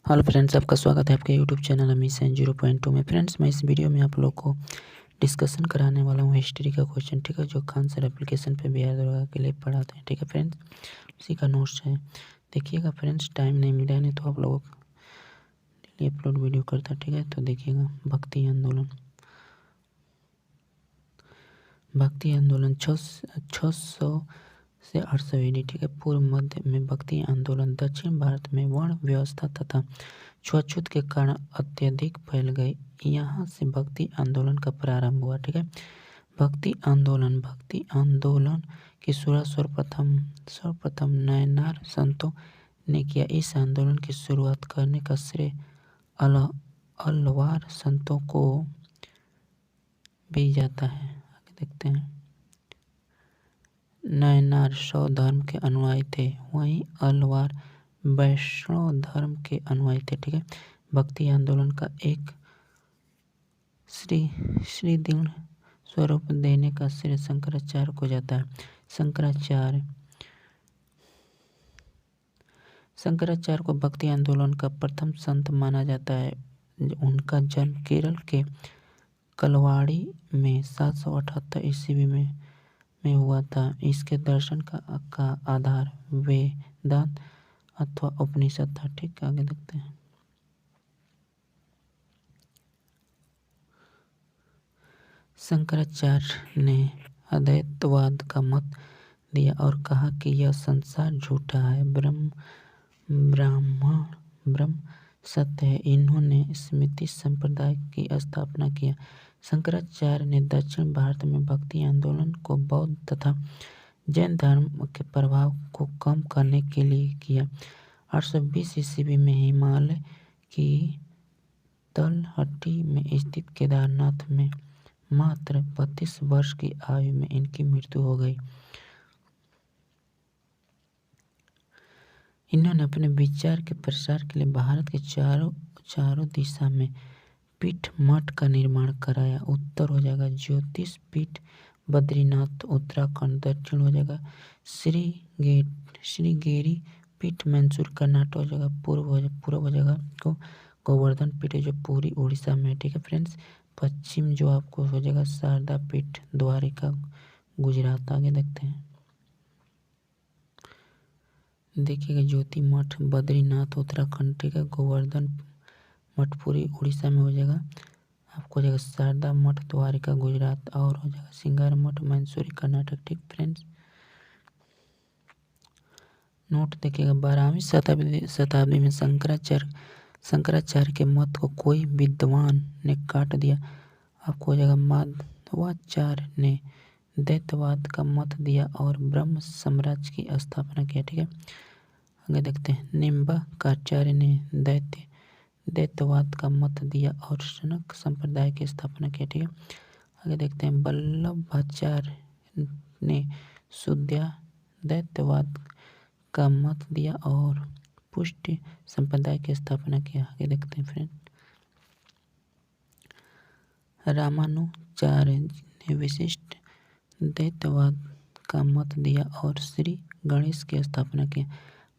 Hello friends, आपका स्वागत है आपके यूट्यूब चैनल अमीशन 0.2 में। फ्रेंड्स, मैं इस वीडियो में आप लोग को डिस्कशन कराने वाला हूँ हिस्ट्री का क्वेश्चन, ठीक है, जो खान सर एप्लीकेशन पे बिहार दरोगा के लिए पढ़ाते हैं, ठीक है फ्रेंड्स। उसी का नोट्स है, देखिएगा फ्रेंड्स। टाइम नहीं मिला है, नहीं तो आप लोगों के लिए अपलोड वीडियो करता, ठीक है। तो देखिएगा, भक्ति आंदोलन 600 से 800 AD, ठीक है। पूर्व मध्य में भक्ति आंदोलन दक्षिण भारत में वर्ण व्यवस्था तथा छुआछूत के कारण अत्यधिक फैल गई। यहाँ से भक्ति आंदोलन का प्रारंभ हुआ, ठीक है। भक्ति आंदोलन की शुरुआत सर्वप्रथम नयनार संतों ने किया। इस आंदोलन की शुरुआत करने का श्रेय अलवार संतों को भी जाता है। आगे देखते हैं। नयनार शैव धर्म के अनुयायी थे, वहीं अलवार वैष्णव धर्म के अनुयायी थे, ठीक है। भक्ति आंदोलन का एक श्रीदृढ़ स्वरूप देने का श्रेय शंकराचार्य को जाता है। शंकराचार्य को भक्ति आंदोलन का प्रथम संत माना जाता है। उनका जन्म केरल के कलवाड़ी में 778 ईस्वी में हुआ था। इसके दर्शन का आधार वेदांत अथवा उपनिषद था, ठीक। आगे देखते हैं। शंकराचार्य ने अद्वैतवाद का मत दिया और कहा कि यह संसार झूठा है, ब्रह्म सत्य है। इन्होंने स्मृति संप्रदाय की स्थापना किया। शंकराचार्य ने दक्षिण भारत में भक्ति आंदोलन को बौद्ध तथा जैन धर्म के प्रभाव को कम करने के लिए किया। 820 ईस्वी में हिमालय की तलहटी में स्थित केदारनाथ में मात्र 32 वर्ष की आयु में इनकी मृत्यु हो गई। इन्होंने अपने विचार के प्रसार के लिए भारत के चारों दिशा में पीठ मठ का निर्माण कराया। उत्तर हो जाएगा ज्योतिष पीठ बद्रीनाथ उत्तराखंड, दक्षिण हो जाएगा श्रीगेरी पीठ मैसूर कर्नाटक हो जाएगा, पूर्व हो जाएगा गोवर्धन पीठ जो पूरी उड़ीसा में, ठीक है फ्रेंड्स। पश्चिम जो आपको हो जाएगा शारदा पीठ द्वारिका गुजरात। आगे देखते हैं। देखिएगा ज्योति मठ बद्रीनाथ उत्तराखंड, ठीक है। गोवर्धन मठ पूरी उड़ीसा में हो जाएगा, आपको हो जाएगा शारदा मठ द्वारिका गुजरात, और हो जाएगा सिंगार मठ मैसूरी कर्नाटक, ठीक फ्रेंड्स। नोट देखिएगा, 12वीं शताब्दी में शंकराचार्य के मत को कोई विद्वान ने काट दिया। आपको हो जाएगा माधवाचार्य ने द्वैतवाद का मत दिया और ब्रह्म साम्राज्य की स्थापना किया, ठीक है। आगे देखते हैं। निम्बार्काचार्य ने द्वैतवाद का मत दिया और शनक संप्रदाय की स्थापना की, ठीक है। आगे देखते हैं। वल्लभाचार्य ने शुद्धाद्वैतवाद का मत दिया और पुष्टि संप्रदाय की स्थापना किया। आगे देखते हैं फ्रेंड। रामानुजाचार्य ने विशिष्ट द्वैतवाद का मत दिया और श्री गणेश की स्थापना की।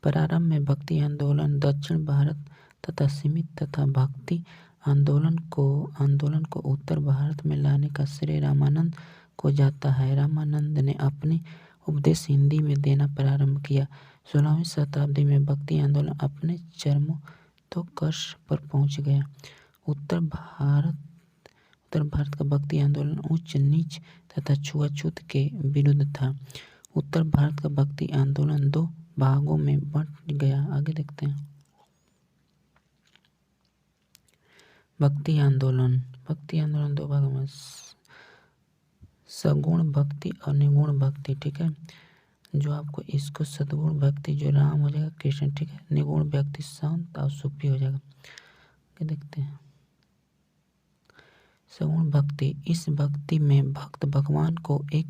प्रारंभ में भक्ति आंदोलन दक्षिण भारत तथा सीमित तथा भक्ति आंदोलन को उत्तर भारत में लाने का श्रेय रामानंद को जाता है। रामानंद ने अपनी उपदेश हिंदी में देना प्रारंभ किया। 16वीं शताब्दी में भक्ति आंदोलन अपने चरमोत्कर्ष पर पहुंच गया। उत्तर भारत का भक्ति आंदोलन उच्च नीच तथा छुआछूत के विरुद्ध था। उत्तर भारत का भक्ति आंदोलन 2 भागों में बंट गया। आगे देखते हैं। भक्ति आंदोलन 2 भागों में, सगुण भक्ति और निगुण भक्ति, ठीक है। जो आपको इसको सद्गुण भक्ति जो राम हो जाएगा कृष्ण, ठीक है। निगुण भक्ति शांत और सूफी हो जाएगा। आगे देखते हैं। सगुण भक्ति, इस भक्ति में भक्त भगवान को एक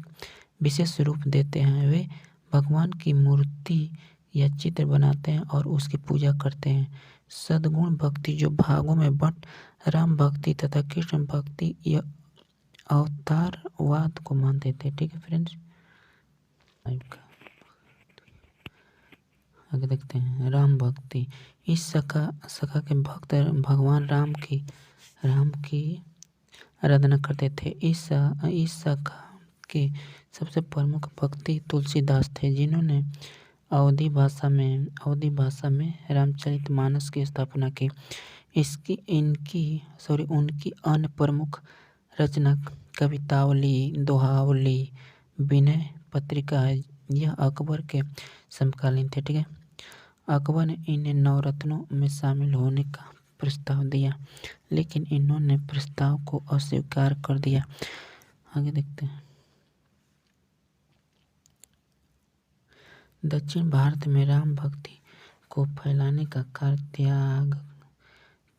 विशेष रूप देते हैं। वे भगवान की मूर्ति या चित्र बनाते हैं और उसकी पूजा करते हैं। सद्गुण भक्ति जो भागों में बंट राम भक्ति तथा कृष्ण भक्ति या अवतारवाद को मानते थे, ठीक है फ्रेंड्स। आगे देखते हैं राम भक्ति। इस सखा के भक्त भगवान राम की आराधना करते थे। इस सखा के सबसे प्रमुख भक्ति तुलसीदास थे, जिन्होंने अवधी भाषा में रामचरितमानस की स्थापना की। उनकी अन्य प्रमुख रचना कवितावली, दोहावली, विनय पत्रिका है। यह अकबर के समकालीन थे। ठीक है, अकबर ने इन्हें नवरत्नों में शामिल होने का प्रस्ताव दिया, लेकिन इन्होंने प्रस्ताव को अस्वीकार कर दिया। आगे देखते हैं। दक्षिण भारत में राम भक्ति को फैलाने का कार्य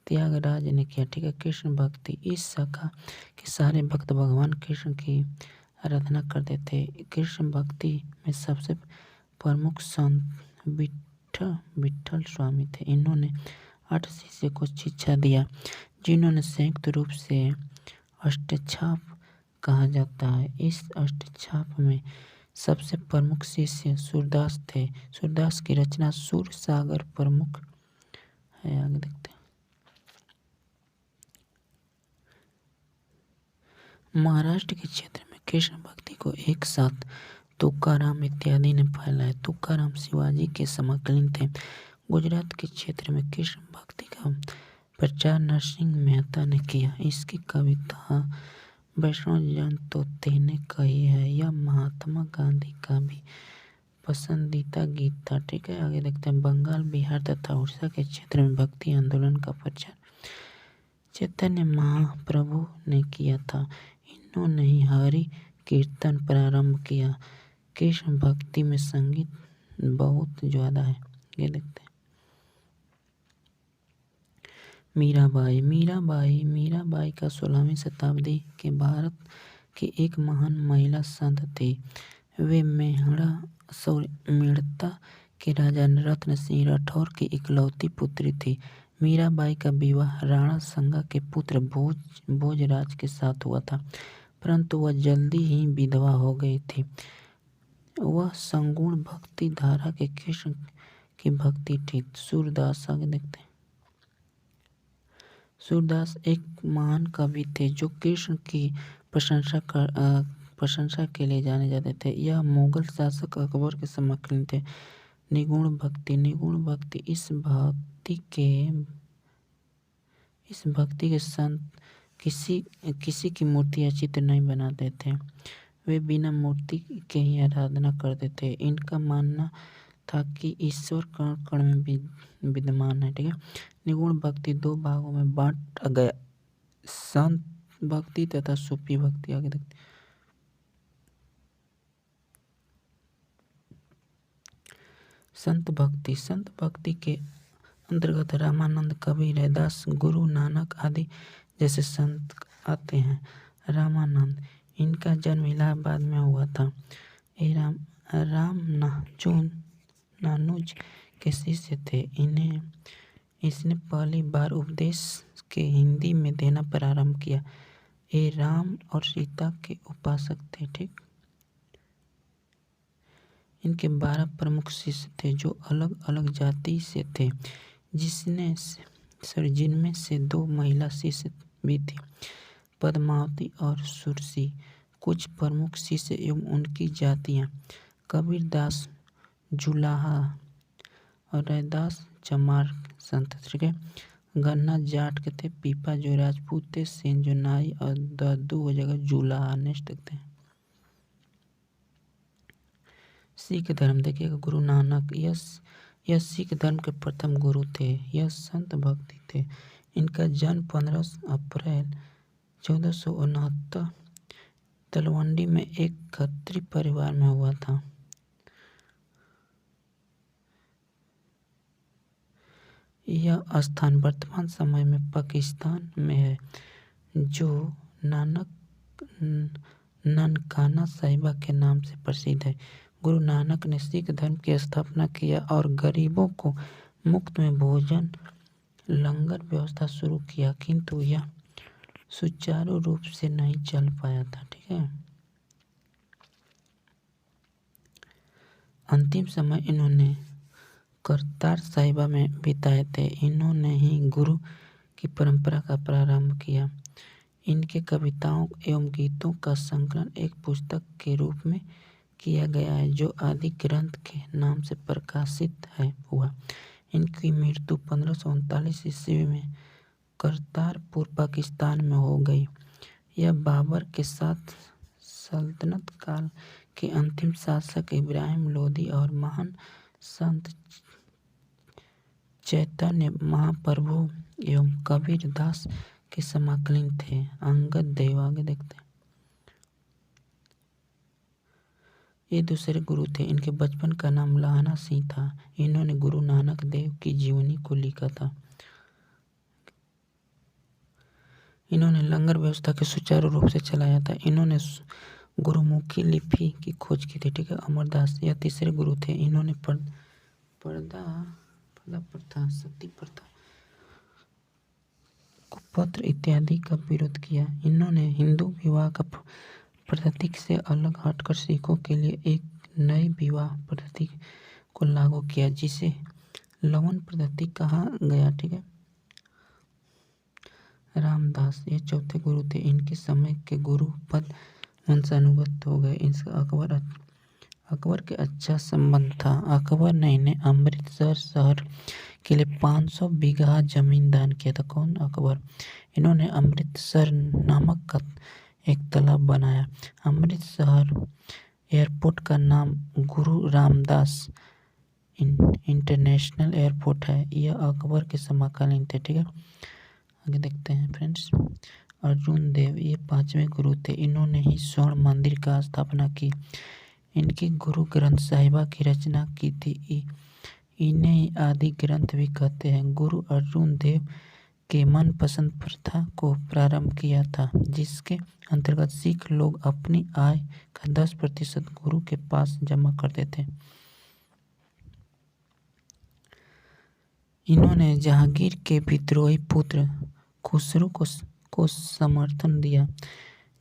त्यागराज ने किया। ठीक है, कृष्ण भक्ति। इस शाखा के सारे भक्त भगवान कृष्ण की आराधना करते थे। कृष्ण भक्ति में सबसे प्रमुख संत विठल स्वामी थे। इन्होंने 8 शिष्य को शिक्षा दिया, जिन्होंने संयुक्त रूप से अष्टछाप कहा जाता है। इस अष्टछाप में सबसे प्रमुख शिष्य सूरदास थे। सूरदास की रचना सूर सागर प्रमुख है। आगे देखते हैं। महाराष्ट्र के क्षेत्र में कृष्ण भक्ति को एक साथ तुकाराम इत्यादि ने फैलाया। तुकाराम शिवाजी के समकालीन थे। गुजरात के क्षेत्र में कृष्ण भक्ति का प्रचार नरसिंह मेहता ने किया। इसकी कविता वैष्णव जन तोते ने कही है। यह महात्मा गांधी का भी पसंदीदा गीत था। ठीक है, आगे देखते हैं। बंगाल, बिहार तथा उड़ीसा के क्षेत्र में भक्ति आंदोलन का प्रचार चैतन्य महाप्रभु ने किया था। इन्होंने ही हरि कीर्तन प्रारंभ किया। कृष्ण भक्ति में संगीत बहुत ज्यादा है। ये देखते हैं। मीराबाई का 16वीं शताब्दी के भारत की एक महान महिला संत थी। वे मेड़ता के राजा रत्न सिंह राठौर की इकलौती पुत्री थी। मीराबाई का विवाह राणा संगा के पुत्र भोजराज के साथ हुआ था, परंतु वह जल्दी ही विधवा हो गई थी। वह संगुण भक्ति धारा के कृष्ण की भक्ति थी। सूरदास, आगे देखते हैं। सूरदास एक महान कवि थे जो कृष्ण की प्रशंसा के लिए जाने जाते थे। यह मुगल शासक अकबर के समकालीन थे। निगुण भक्ति इस भक्ति के संत किसी की मूर्ति या चित्र नहीं बनाते थे। वे बिना मूर्ति के ही आराधना करते थे। इनका मानना था कि ईश्वर कण कण में विद्यमान है। ठीक है, निगुण भक्ति 2 भागों में बांटा गया, संत भक्ति तथा सूफी भक्ति। आगे देखते हैं। संत भक्ति के अंतर्गत रामानंद, कबीर, रैदास, गुरु नानक आदि जैसे संत आते हैं। रामानंद, इनका जन्म इलाहाबाद में हुआ था। ये रामानुज के शिष्य थे। इसने पहली बार उपदेश के हिंदी में देना प्रारंभ किया। ये राम और सीता के उपासक थे। ठीक, इनके 12 प्रमुख शिष्य थे जो अलग अलग जाति से थे, जिनमें से 2 महिला शिष्य भी थी, पद्मावती और सुरसी। कुछ प्रमुख शिष्य एवं उनकी जातियां कबीरदास जुलाहा और रैदास चमार संत थे। गन्ना जाट के थे, पीपा जो राजपूत थे, सेन जो नाई और दद्दू वो जगह जुलाहा। नेक्स्ट देखते हैं। सिख धर्म देखिएगा। गुरु नानक, यह सिख धर्म के प्रथम गुरु थे। यह संत भक्ति थे। इनका जन्म 15 अप्रैल 1469 तलवंडी में एक खत्री परिवार में हुआ था। यह स्थान वर्तमान समय में पाकिस्तान में है, जो ननकाना साहिबा के नाम से प्रसिद्ध है। गुरु नानक ने सिख धर्म की स्थापना किया और गरीबों को मुफ्त में भोजन लंगर व्यवस्था शुरू किया, किंतु यह सुचारू रूप से नहीं चल पाया था। ठीक है, अंतिम समय इन्होंने करतार साहिबा में बिताए थे। इन्होंने ही गुरु की परंपरा का प्रारंभ किया। इनके कविताओं एवं गीतों का संकलन एक पुस्तक के रूप में किया गया है, जो आदि ग्रंथ के नाम से प्रकाशित हुआ। इनकी मृत्यु 1539 ईस्वी में करतारपुर, पाकिस्तान में हो गई। यह बाबर के साथ सल्तनत काल के अंतिम शासक इब्राहिम लोदी और महान संत चैतन्य महाप्रभु एवं कबीर दास के समकालीन थे। अंगद देव, आगे देखते हैं। ये दूसरे गुरु थे। इनके बचपन का नाम लाहना सिंह था। इन्होंने गुरु नानक देव की जीवनी को लिखा था। इन्होंने लंगर व्यवस्था के सुचारू रूप से चलाया था। इन्होंने गुरुमुखी लिपि की खोज की थी। ठीक है। अमरदास, यह तीसरे गुरु थे। इन्होंने पर्दा प्रथा, सती प्रथा, कुपत्र इत्यादि का विरोध किया। इन्होंने हिंदू विवाह का पद्धति से अलग हटकर सिखों के लिए एक नई विवाह पद्धति को लागू किया, जिसे लवन पद्धति कहा गया। ठीक है। रामदास, ये चौथे गुरु थे। इनके समय के गुरु पद वंशानुगत हो गए। इनका अकबर के अच्छा संबंध था। अकबर ने इन्हें अमृतसर शहर के लिए 500 बीघा जमीन दान किया था। कौन? अकबर। इन्होंने अमृतसर नामक का एक तालाब बनाया। अमृतसर एयरपोर्ट का नाम गुरु रामदास इंटरनेशनल एयरपोर्ट है। यह अकबर के समकालीन थे। ठीक है। आगे देखते हैं फ्रेंड्स। अर्जुन देव, ये पांचवें गुरु थे। इन्होंने ही स्वर्ण मंदिर का स्थापना की। इनके गुरु ग्रंथ साहिबा की रचना की थी। इन्हें आदि ग्रंथ भी कहते हैं। गुरु अर्जुन देव के मनपसंद प्रथा को प्रारंभ किया था, जिसके अंतर्गत सिख लोग अपनी आय का 10% गुरु के पास जमा करते थे। इन्होंने जहांगीर के विद्रोही पुत्र खुसरो को समर्थन दिया,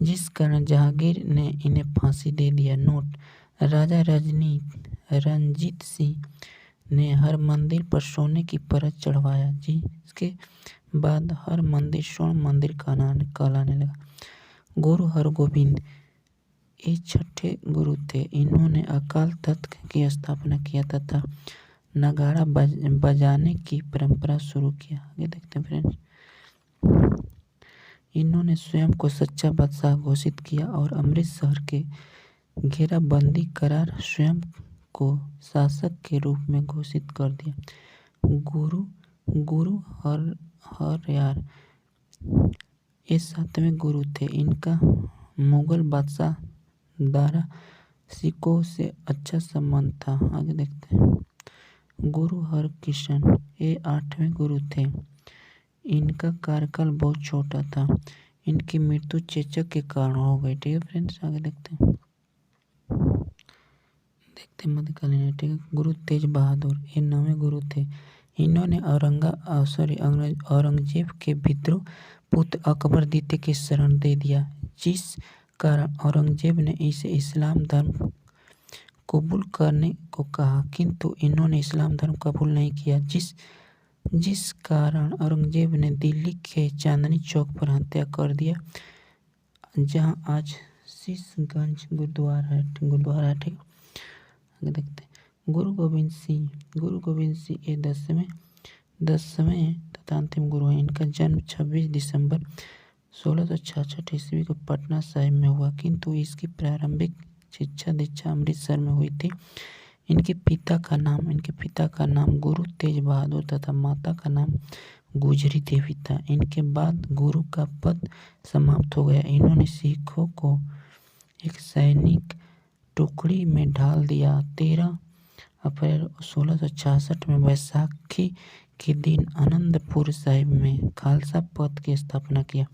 जिस कारण जहांगीर ने इन्हें फांसी दे दिया। नोट: राजा रणजीत सिंह ने हर मंदिर पर सोने की परत चढ़वाया, जिसके बाद हर मंदिर स्वर्ण मंदिर कहलाने लगा। गुरु हरगोबिंद, ये छठे गुरु थे। इन्होंने अकाल तख्त की स्थापना किया तथा नगाड़ा बजाने की परंपरा शुरू किया। आगे देखते हैं फ्रेंड्स। इन्होंने स्वयं को सच्चा बादशाह घोषित किया और अमृतसर के घेराबंदी करार स्वयं को शासक के रूप में घोषित कर दिया। गुरु हरयार, ये सातवें गुरु थे। इनका मुगल बादशाह दारा सिकोह से अच्छा संबंध था। आगे देखते हैं। गुरु हरकिशन, ये आठवें गुरु थे। इनका कार्यकाल बहुत छोटा था। इनकी मृत्यु चेचक के कारण हो गई। ठीक है फ्रेंड्स। आगे देखते हैं मध्यकालीन। ठीक है। गुरु तेज बहादुर, ये 9वें गुरु थे। इन्होंने औरंगजेब के विद्रोह पुत्र अकबर द्वितीय की शरण दे दिया, जिस कारण औरंगजेब ने इसे इस्लाम धर्म कबूल करने को कहा, किंतु इन्होंने इस्लाम धर्म कबूल नहीं किया, जिस कारण औरंगजेब ने दिल्ली के चांदनी चौक पर हत्या कर दिया, जहां आज शीशगंज गुरुद्वारा है। ठीक। आगे देखते हैं। गुरु गोविंद सिंह, ये 10वें तथा अंतिम गुरु हैं। इनका जन्म 26 दिसंबर 1666 ईस्वी को पटना साहिब में हुआ, किंतु इसकी प्रारंभिक शिक्षा दीक्षा अमृतसर में हुई थी। इनके पिता का नाम गुरु तेज बहादुर तथा माता का नाम गुजरी देवी था। इनके बाद गुरु का पद समाप्त हो गया। इन्होंने सिखों को एक सैनिक टुकड़ी में ढाल दिया। 13 अप्रैल 1666 में बैसाखी के दिन आनंदपुर साहिब में खालसा पंथ की स्थापना किया।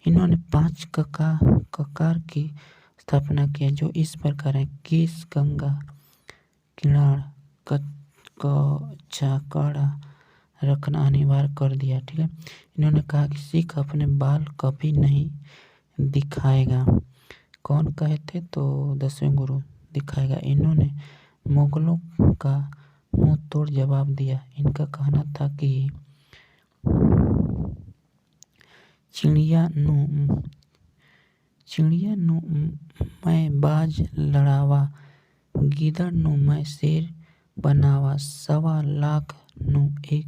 इन्होंने 5 ककार की स्थापना किया, जो इस प्रकार है: केस, गंगा, किणाड़, कच्छा, काड़ा रखना अनिवार्य कर दिया। ठीक है। इन्होंने कहा कि सिख अपने बाल कभी नहीं दिखाएगा। कौन कहे थे? तो 10वें गुरु दिखाएगा। इन्होंने मुगलों का मुंह तोड़ जवाब दिया। इनका कहना था कि चिड़िया नु मैं बाज लड़ावा, गिदड़ नु मैं शेर बनावा, 1.25 लाख नु एक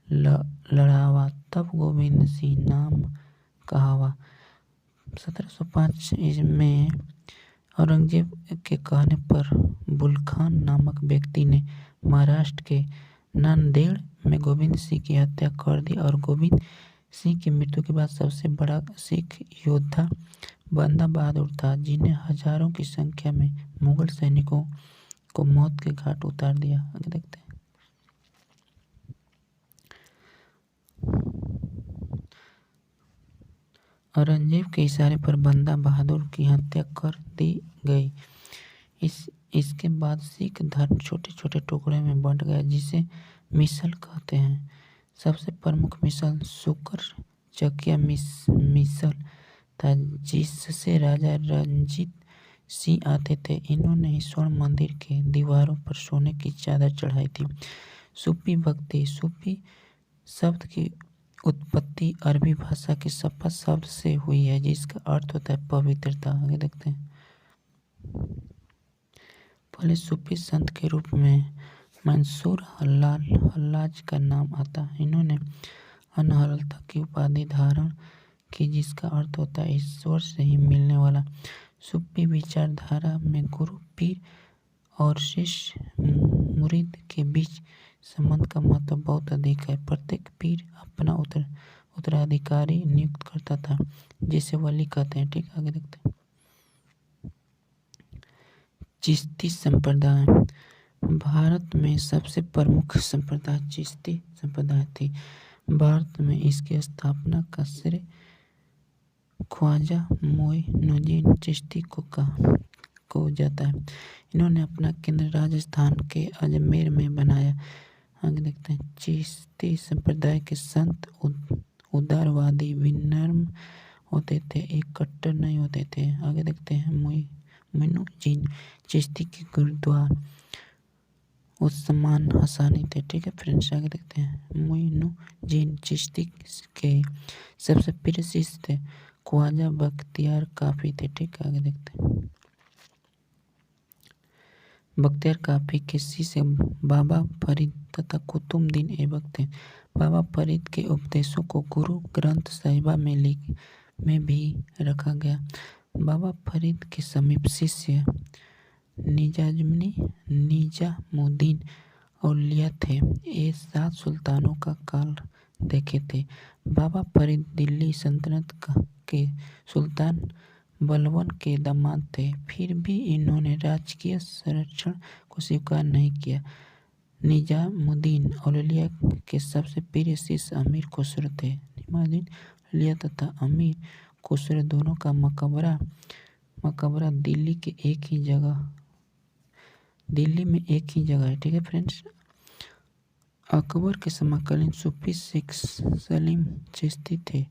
लड़ावा, तब गोविंद सिंह नाम कहावा। 1705 में औरंगजेब के कहने पर बुल्खान नामक व्यक्ति ने महाराष्ट्र के नांदेड़ में गोविंद सिंह की हत्या कर दी और गोविंद सिंह की मृत्यु के बाद सबसे बड़ा सिख योद्धा बंदा बहादुर था, जिन्हें हजारों की संख्या में मुगल सैनिकों को मौत के घाट उतार दिया। आगे देखते हैं। औरंगजेब के इशारे पर बंदा बहादुर की हत्या कर दी गई। इसके बाद सिख धर्म छोटे छोटे टुकड़े में बंट गया, जिसे मिसल कहते हैं। सबसे प्रमुख मिसल शुकर चकिया मिसल था, जिससे राजा रणजीत सिंह आते थे। इन्होंने ही स्वर्ण मंदिर के दीवारों पर सोने की चादर चढ़ाई थी। सूफी भक्ति। सूफी शब्द की उत्पत्ति अरबी भाषा के सफा शब्द से हुई है, जिसका अर्थ होता है पवित्रता। आगे देखते हैं। पहले सूफी संत के रूप में मंसूर हल्लाज का नाम आता। इन्होंने अनहरता की उपाधि धारण की, जिसका अर्थ होता है ईश्वर से ही मिलने वाला। सूफी विचारधारा में गुरु, पीर और शिष्य मुरीद के बीच संबंध का महत्व बहुत अधिक है। प्रत्येक पीर अपना उत्तराधिकारी नियुक्त करता था, जिसे वली कहते हैं। ठीक, आगे देखते हैं। चिश्ती संप्रदाय। भारत में सबसे प्रमुख संप्रदाय चिश्ती संप्रदाय थी। भारत में इसकी स्थापना का श्रेय ख्वाजा मोइनुद्दीन चिश्ती को जाता है। इन्होंने अपना केंद्र राजस्थान के अजमेर में बनाया। आगे देखते हैं। चिश्ती संप्रदाय के संत उदारवादी, विनम्र होते थे, एक कट्टर नहीं होते थे। आगे देखते हैं। मोइनुद्दीन चिश्ती के गुरुद्वार उस्मान हसानी थे। ठीक है फ्रेंड्स, आगे देखते हैं। मोइनुद्दीन चिश्ती के सबसे प्रिय शिष्य थे ख्वाजा बख्तियार काफी थे। ठीक है, आगे देखते हैं। बख्तियार काफी के शिष्य बाबा फरीद तथा कुतुबुद्दीन ऐबक थे। बाबा फरीद के उपदेशों को गुरु ग्रंथ साहिबा में भी रखा गया। बाबा फरीद के समीप शिष्य निजामुद्दीन औलिया थे। ये 7 सुल्तानों का काल देखे थे। बाबा फरीद दिल्ली सल्तनत के सुल्तान बलबन के दामाद थे, फिर भी इन्होंने राजकीय संरक्षण को स्वीकार नहीं किया। निजामुद्दीन औलिया के सबसे प्रिय शिष्य अमीर खुसरो थे। निजामुद्दीन औलिया तथा अमीर खुसरो दोनों का मकबरा दिल्ली में एक ही जगह है। ठीक है फ्रेंड्स। अकबर के समकालीन सूफी शेख सलीम चिश्ती थे।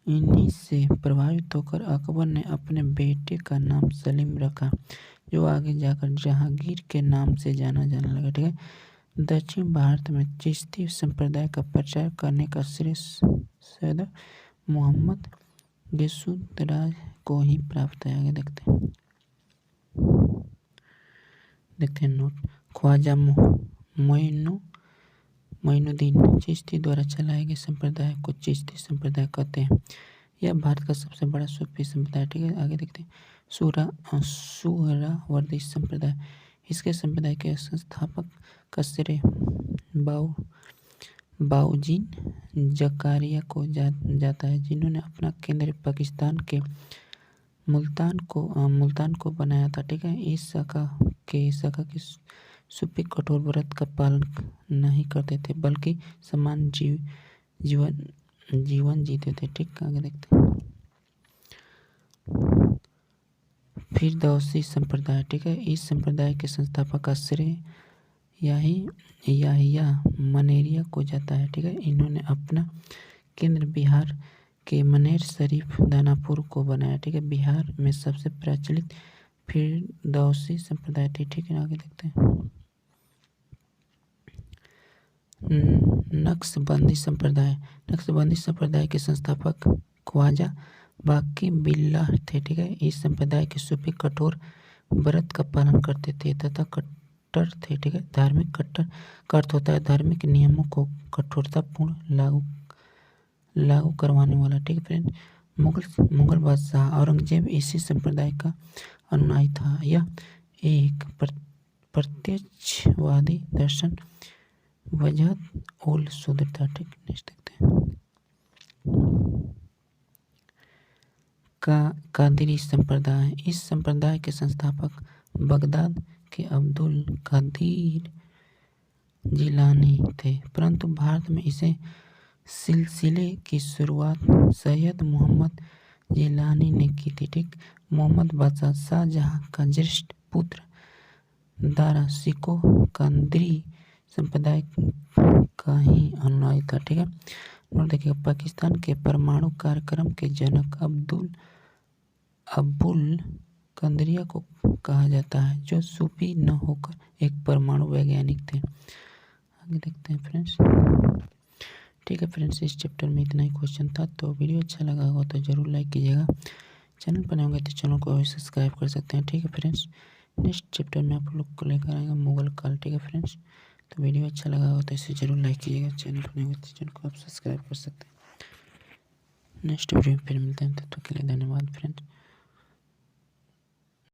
इन्हीं से प्रभावित होकर अकबर ने अपने बेटे का नाम सलीम रखा, जो आगे जाकर जहांगीर के नाम से जाना जाने लगा। ठीक है। दक्षिण भारत में चिश्ती संप्रदाय का प्रचार करने का श्रेय सैयद मोहम्मद गौसुराज को ही प्राप्त है। आगे देखते हैं। नोट। ख्वाजा मोइनुद्दीन चिश्ती द्वारा चलाए गए संप्रदाय को चिश्ती संप्रदाय कहते हैं। यह भारत का सबसे बड़ा सूफी संप्रदाय। ठीक है, आगे देखते हैं। सुहरावर्दी संप्रदाय। इसके संप्रदाय के संस्थापक का श्रेय बाउजीन जकारिया को जाता है, जिन्होंने अपना केंद्र पाकिस्तान के मुल्तान को बनाया था। ठीक है। इस शाखा के सूफी कठोर व्रत का पालन नहीं करते थे, बल्कि समान जीवन जीते थे। ठीक, आगे देखते हैं। फिरदौसी संप्रदाय। ठीक है। इस संप्रदाय के संस्थापक का श्रेय याहिया मनेरिया को जाता है। ठीक है। इन्होंने अपना केंद्र बिहार के मनेर शरीफ दानापुर को बनाया। ठीक है। बिहार में सबसे प्रचलित फिरदौसी संप्रदाय थी। ठीक है, आगे देखते हैं। नक्शबंदी संप्रदाय के संस्थापक ख्वाजा बाकी बिल्लाह थे। ठीक है, इस संप्रदाय के सूफी कठोर व्रत का पालन करते थे तथा कट्टर थे। ठीक है, धार्मिक कट्टर का अर्थ होता है धार्मिक नियमों को कठोरतापूर्ण लागू करवाने वाला। ठीक है फ्रेंड, मुगल बादशाह औरंगजेब इसी संप्रदाय का अनुयायी था। यह एक प्रत्यक्षवादी दर्शन वजहत उल सुदर था। ठीक, नेक्स्ट देखते हैं। कादिरी संप्रदाय, इस संप्रदाय के संस्थापक बगदाद के अब्दुल कादिर जिलानी थे, परंतु भारत में इसे सिलसिले की शुरुआत सैयद मोहम्मद जिलानी ने की थी। ठीक, मोहम्मद बादशाह शाहजहां का ज्येष्ठ पुत्र दारा सिको कादरी संप्रदाय का ही अनुयायी था। ठीक है, और देखिएगा पाकिस्तान के परमाणु कार्यक्रम के जनक अब्बुल कंदरिया को कहा जाता है, जो सूफी न होकर एक परमाणु वैज्ञानिक थे। आगे देखते हैं फ्रेंड्स। ठीक है फ्रेंड्स, इस चैप्टर में इतना ही क्वेश्चन था। तो वीडियो अच्छा लगा होगा तो ज़रूर लाइक कीजिएगा। चैनल पर नए होंगे तो चैनल को अभी सब्सक्राइब कर सकते हैं। ठीक है फ्रेंड्स, नेक्स्ट चैप्टर में आप लोग को लेकर आएंगे मुगल काल। ठीक है फ्रेंड्स, तो वीडियो अच्छा लगा होगा तो इसे ज़रूर लाइक कीजिएगा। चैनल पर नए होंगे तो चैनल को आप सब्सक्राइब कर सकते हैं। नेक्स्ट वीडियो में फिर मिलते हैं, तब तक के लिए धन्यवाद फ्रेंड्स।